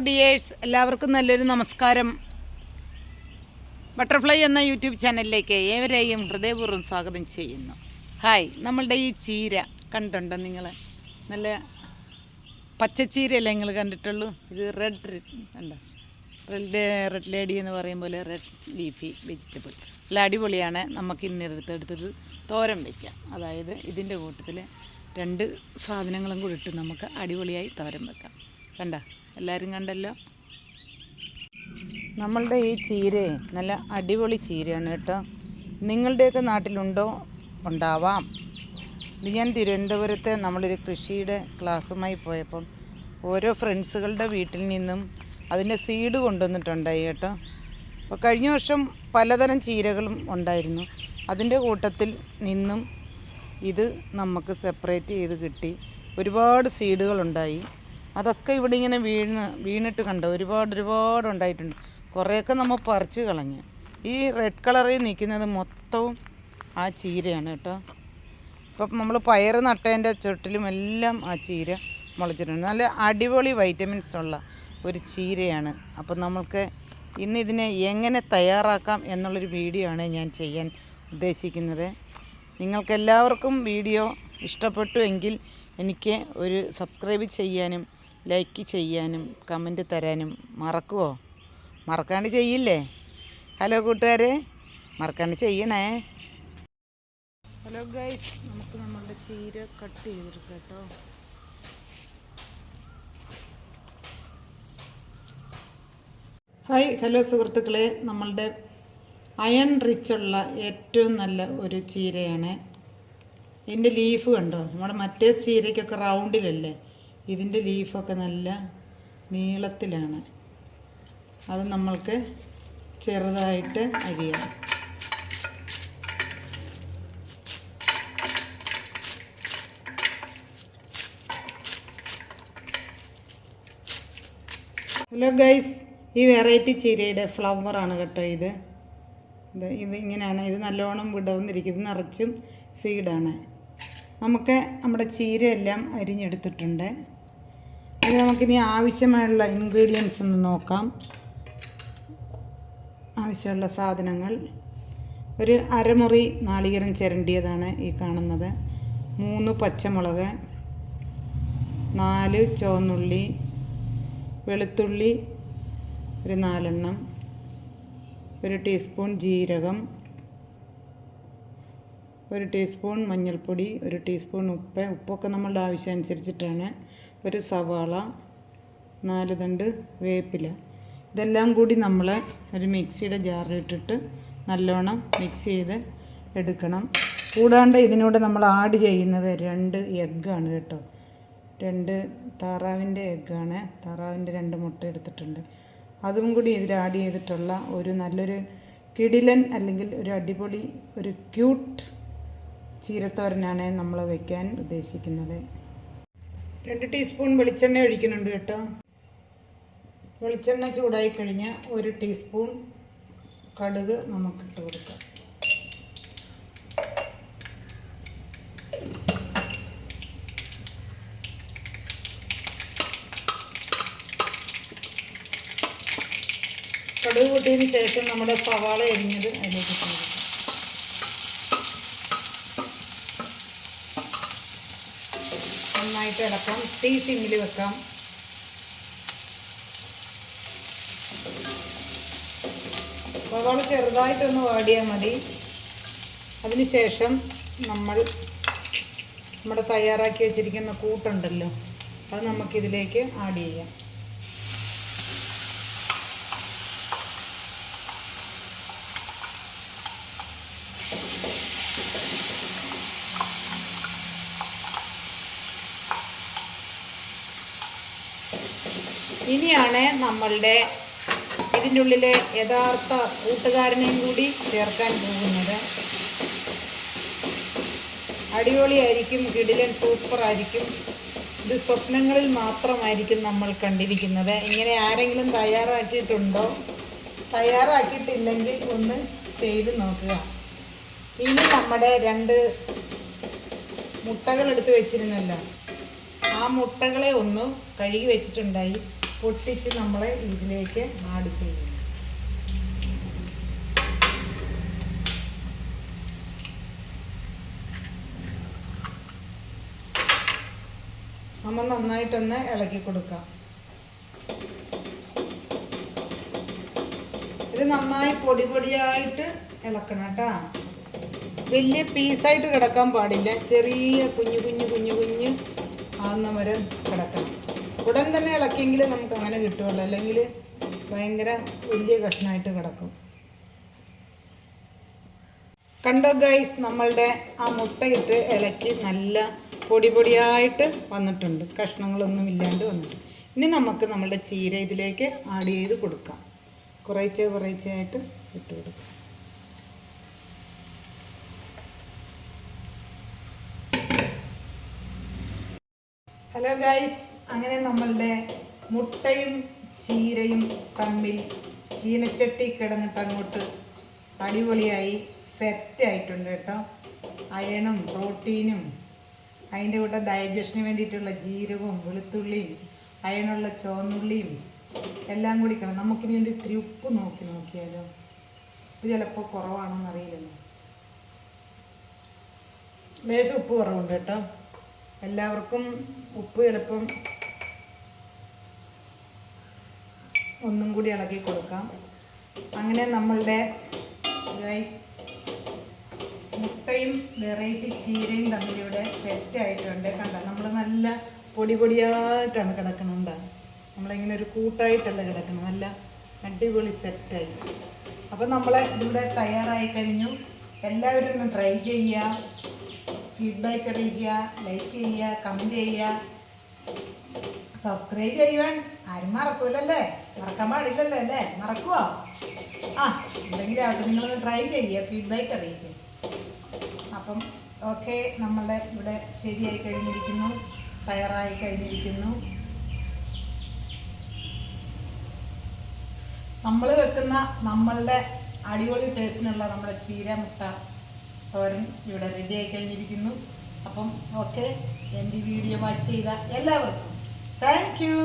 Dears എല്ലാവർക്കും നല്ലൊരു നമസ്കാരം. ബട്ടർഫ്ലൈ എന്ന യൂട്യൂബ് ചാനലിലേക്ക് ഏവരെയും ഹൃദയപൂർവ്വം സ്വാഗതം ചെയ്യുന്നു. ഹായ്, നമ്മളുടെ ഈ ചീര കണ്ടുണ്ടോ നിങ്ങൾ? നല്ല പച്ചച്ചീരയല്ലേ നിങ്ങൾ കണ്ടിട്ടുള്ളൂ. ഇത് റെഡ് ലേഡി എന്ന് പറയും പോലെ റെഡ് ലീഫി വെജിറ്റബിൾ. നല്ല അടിപൊളിയാണ്. നമുക്ക് ഇന്നെടുത്തെടുത്തിട്ട് തോരൻ വയ്ക്കാം. അതായത് ഇതിൻ്റെ കൂട്ടത്തിൽ രണ്ട് സാധനങ്ങളും കൂടി ഇട്ട് നമുക്ക് അടിപൊളിയായി തോരൻ വെക്കാം. കണ്ട, എല്ലാവരും കണ്ടല്ലോ. നമ്മളുടെ ഈ ചീര നല്ല അടിപൊളി ചീരയാണ് കേട്ടോ. നിങ്ങളുടെയൊക്കെ നാട്ടിലുണ്ടോ? ഉണ്ടാവാം. ഇത് ഞാൻ തിരുവനന്തപുരത്ത് നമ്മളൊരു കൃഷിയുടെ ക്ലാസ്സുമായി പോയപ്പോൾ ഓരോ ഫ്രണ്ട്സുകളുടെ വീട്ടിൽ നിന്നും അതിൻ്റെ സീഡ് കൊണ്ടുവന്നിട്ടുണ്ടായി കേട്ടോ. അപ്പോൾ കഴിഞ്ഞ വർഷം പലതരം ചീരകളും ഉണ്ടായിരുന്നു. അതിൻ്റെ കൂട്ടത്തിൽ നിന്നും ഇത് നമുക്ക് സെപ്പറേറ്റ് ചെയ്ത് കിട്ടി. ഒരുപാട് സീഡുകളുണ്ടായി. അതൊക്കെ ഇവിടെ ഇങ്ങനെ വീണിട്ട് കണ്ടോ, ഒരുപാട് ഉണ്ടായിട്ടുണ്ട്. കുറേയൊക്കെ നമ്മൾ പറിച്ച് കളഞ്ഞു. ഈ റെഡ് കളറിൽ നിൽക്കുന്നത് മൊത്തവും ആ ചീരയാണ് കേട്ടോ. ഇപ്പം നമ്മൾ പയർ നട്ടതിൻ്റെ ചുട്ടിലും എല്ലാം ആ ചീര മുളച്ചിട്ടുണ്ട്. നല്ല അടിപൊളി വൈറ്റമിൻസ് ഉള്ള ഒരു ചീരയാണ്. അപ്പം നമ്മൾക്ക് ഇന്ന് ഇതിനെ എങ്ങനെ തയ്യാറാക്കാം എന്നുള്ളൊരു വീഡിയോ ആണ് ഞാൻ ചെയ്യാൻ ഉദ്ദേശിക്കുന്നത്. നിങ്ങൾക്കെല്ലാവർക്കും വീഡിയോ ഇഷ്ടപ്പെട്ടു എങ്കിൽ എനിക്ക് ഒരു സബ്സ്ക്രൈബ് ചെയ്യാനും ലൈക്ക് ചെയ്യാനും കമൻറ്റ് തരാനും മറക്കുമോ? മറക്കാണ്ട് ചെയ്യില്ലേ? ഹലോ കൂട്ടുകാരെ, മറക്കാണ്ട് ചെയ്യണേ. ഹലോ ഗൈസ്, നമുക്ക് നമ്മളുടെ ചീര കട്ട് ചെയ്തെടുക്കാം കേട്ടോ. ഹായ്, ഹലോ സുഹൃത്തുക്കളെ, നമ്മളുടെ അയൺ റിച്ചുള്ള ഏറ്റവും നല്ല ഒരു ചീരയാണ്. ഇതിൻ്റെ ലീഫ് കണ്ടോ? നമ്മുടെ മറ്റേ ചീരയ്ക്കൊക്കെ റൗണ്ടിലല്ലേ, ഇതിൻ്റെ ലീഫൊക്കെ നല്ല നീളത്തിലാണ്. അത് നമ്മൾക്ക് ചെറുതായിട്ട് അരിയാം. ഹലോ ഗൈസ്, ഈ വെറൈറ്റി ചീരയുടെ ഫ്ലവറാണ് കേട്ടോ ഇത് ഇങ്ങനെയാണ്. ഇത് നല്ലോണം വിടർന്നിരിക്കുന്നത്, നിറച്ചും സീഡാണ്. നമുക്ക് നമ്മുടെ ചീരയെല്ലാം അരിഞ്ഞെടുത്തിട്ടുണ്ട്. ഇത് നമുക്കിനി ആവശ്യമായുള്ള ഇൻഗ്രീഡിയൻസ് ഒന്ന് നോക്കാം. ആവശ്യമുള്ള സാധനങ്ങൾ: ഒരു അരമുറി നാളികേരം ചിരണ്ടിയതാണ് ഈ കാണുന്നത്, 3 പച്ചമുളക്, 4 ചുവന്നുള്ളി, വെളുത്തുള്ളി ഒരു 4 എണ്ണം, 1 ടീസ്പൂൺ ജീരകം, 1 ടീസ്പൂൺ മഞ്ഞൾപ്പൊടി, 1 ടീസ്പൂൺ ഉപ്പൊക്കെ നമ്മളുടെ ആവശ്യമനുസരിച്ചിട്ടാണ്, 1 സവാള, 4 തണ്ട് വേപ്പില. ഇതെല്ലാം കൂടി നമ്മൾ ഒരു മിക്സിയുടെ ജാറിലിട്ടിട്ട് നല്ലോണം മിക്സ് ചെയ്ത് എടുക്കണം. കൂടാണ്ട് ഇതിനോട് നമ്മൾ ആഡ് ചെയ്യുന്നത് 2 എഗ്ഗാണ് കേട്ടോ. 2 താറാവിൻ്റെ എഗ്ഗാണ്. താറാവിൻ്റെ 2 മുട്ട എടുത്തിട്ടുണ്ട്. അതും കൂടി ഇതിൽ ആഡ് ചെയ്തിട്ടുള്ള ഒരു നല്ലൊരു കിടിലൻ അല്ലെങ്കിൽ ഒരു അടിപൊളി ഒരു ക്യൂട്ട് ചീരത്തോരനാണ് നമ്മൾ വയ്ക്കാൻ ഉദ്ദേശിക്കുന്നത്. 2 ടീസ്പൂൺ വെളിച്ചെണ്ണ ഒഴിക്കുന്നുണ്ട് കേട്ടോ. വെളിച്ചെണ്ണ ചൂടായി കഴിഞ്ഞാൽ 1 ടീസ്പൂൺ കടുക് നമുക്കിട്ട് കൊടുക്കാം. കടുക് കൂട്ടിയതിന് ശേഷം നമ്മുടെ സവാള അരിഞ്ഞത് അതിലേക്ക് കൊടുക്കാം. നന്നായിട്ട് ഇളക്കാം. തീ സിമ്മിൽ വെക്കാം. സവാള ചെറുതായിട്ടൊന്ന് വാടിയാൽ മതി. അതിനുശേഷം നമ്മുടെ തയ്യാറാക്കി വെച്ചിരിക്കുന്ന കൂട്ടുണ്ടല്ലോ, അത് നമുക്കിതിലേക്ക് ആഡ് ചെയ്യാം. ഇനിയാണ് നമ്മളുടെ ഇതിൻ്റെ ഉള്ളിലെ യഥാർത്ഥ കൂട്ടുകാരനെയും കൂടി ചേർക്കാൻ പോകുന്നത്. അടിപൊളിയായിരിക്കും, കിടിലൻ സൂപ്പറായിരിക്കും. ഇത് സ്വപ്നങ്ങളിൽ മാത്രമായിരിക്കും നമ്മൾ കണ്ടിരിക്കുന്നത്. ഇങ്ങനെ ആരെങ്കിലും തയ്യാറാക്കിയിട്ടുണ്ടോ? തയ്യാറാക്കിയിട്ടില്ലെങ്കിൽ ഒന്ന് ചെയ്ത് നോക്കുക. ഇനി നമ്മുടെ 2 മുട്ടകൾ എടുത്ത് വെച്ചിരുന്നല്ലോ, ആ മുട്ടകളെ ഒന്ന് കഴുകി വെച്ചിട്ടുണ്ടായി. പൊട്ടിച്ച് നമ്മൾ ഇതിലേക്ക് ആഡ് ചെയ്യുന്നു. നമ്മൾ നന്നായിട്ടൊന്ന് ഇളക്കി കൊടുക്കാം. ഇത് നന്നായി പൊടി പൊടിയായിട്ട് ഇളക്കണം കേട്ടോ. വലിയ പീസായിട്ട് കിടക്കാൻ പാടില്ല, ചെറിയ കുഞ്ഞു കുഞ്ഞു കുഞ്ഞു കുഞ്ഞ് ആവുന്ന വരെ കിടക്കണം. ഉടൻ തന്നെ ഇളക്കിയെങ്കിൽ നമുക്ക് അങ്ങനെ കിട്ടുള്ളൂ, അല്ലെങ്കിൽ ഭയങ്കര വലിയ കഷ്ണമായിട്ട് കിടക്കും. കണ്ടോ ഗൈസ്, നമ്മളുടെ ആ മുട്ടയിട്ട് ഇളക്കി നല്ല പൊടി പൊടിയായിട്ട് വന്നിട്ടുണ്ട്, കഷ്ണങ്ങളൊന്നും ഇല്ലാണ്ട് വന്നിട്ടുണ്ട്. ഇനി നമുക്ക് നമ്മളുടെ ചീര ഇതിലേക്ക് ആഡ് ചെയ്ത് കൊടുക്കാം. കുറേശ്ശെ കുറേശ്ശെയായിട്ട് ഇട്ട് കൊടുക്കാം. ഹലോ ഗൈസ്, അങ്ങനെ നമ്മളുടെ മുട്ടയും ചീരയും തമ്മിൽ ചീനച്ചട്ടി കിടന്നിട്ട് അങ്ങോട്ട് അടിപൊളിയായി സെറ്റായിട്ടുണ്ട് കേട്ടോ. അയണും പ്രോട്ടീനും അതിൻ്റെ കൂടെ ഡൈജഷന് വേണ്ടിയിട്ടുള്ള ജീരകവും വെളുത്തുള്ളിയും അയണുള്ള ചുവന്നുള്ളിയും എല്ലാം കൂടി കിടന്നു. നമുക്കിനി വേണ്ടി ഇത്തിരി ഉപ്പ് നോക്കിയാലോ. ഉപ്പ് ചിലപ്പോൾ കുറവാണെന്ന് അറിയില്ലല്ലോ. ലേശം ഉപ്പ് കുറവുണ്ട് കേട്ടോ. എല്ലാവർക്കും ഉപ്പ് ചിലപ്പം ഒന്നും കൂടി ഇളക്കി കൊടുക്കാം. അങ്ങനെ നമ്മളുടെ ഗൈസ് മുട്ടയും വെറൈറ്റി ചീരയും തമ്മിലിവിടെ സെറ്റായിട്ടുണ്ട്. കണ്ട, നമ്മൾ നല്ല പൊടി പൊടിയായിട്ടാണ് കിടക്കണുണ്ട്. നമ്മളിങ്ങനെ ഒരു കൂട്ടായിട്ടല്ല കിടക്കണം, നല്ല അടിപൊളി സെറ്റായി. അപ്പം നമ്മളെ ഇതിവിടെ തയ്യാറായി കഴിഞ്ഞു. എല്ലാവരും ഒന്ന് ട്രൈ ചെയ്യുക, ഫീഡ്ബാക്ക് അറിയിക്കുക, ലൈക്ക് ചെയ്യുക, കമൻറ്റ് ചെയ്യുക, സബ്സ്ക്രൈബ് ചെയ്യുവാൻ ആരും മറക്കൂലല്ലേ? മറക്കാൻ പാടില്ലല്ലോ അല്ലേ? മറക്കുമോ? എന്തെങ്കിലും ആവട്ടെ, നിങ്ങളൊന്ന് ട്രൈ ചെയ്യുക, ഫീഡ്ബാക്ക് അറിയിക്കുക. അപ്പം ഓക്കെ, നമ്മളുടെ ഇവിടെ ശരിയായി കഴിഞ്ഞിരിക്കുന്നു, തയ്യാറായി കഴിഞ്ഞിരിക്കുന്നു. നമ്മൾ വെക്കുന്ന നമ്മളുടെ അടിപൊളി ടേസ്റ്റിനുള്ള നമ്മുടെ ചീര മുട്ട തോരൻ ഇവിടെ റെഡി ആയി കഴിഞ്ഞിരിക്കുന്നു. അപ്പം ഓക്കെ, എൻ്റെ വീഡിയോ വാച്ച് ചെയ്ത എല്ലാവർക്കും താങ്ക് യു.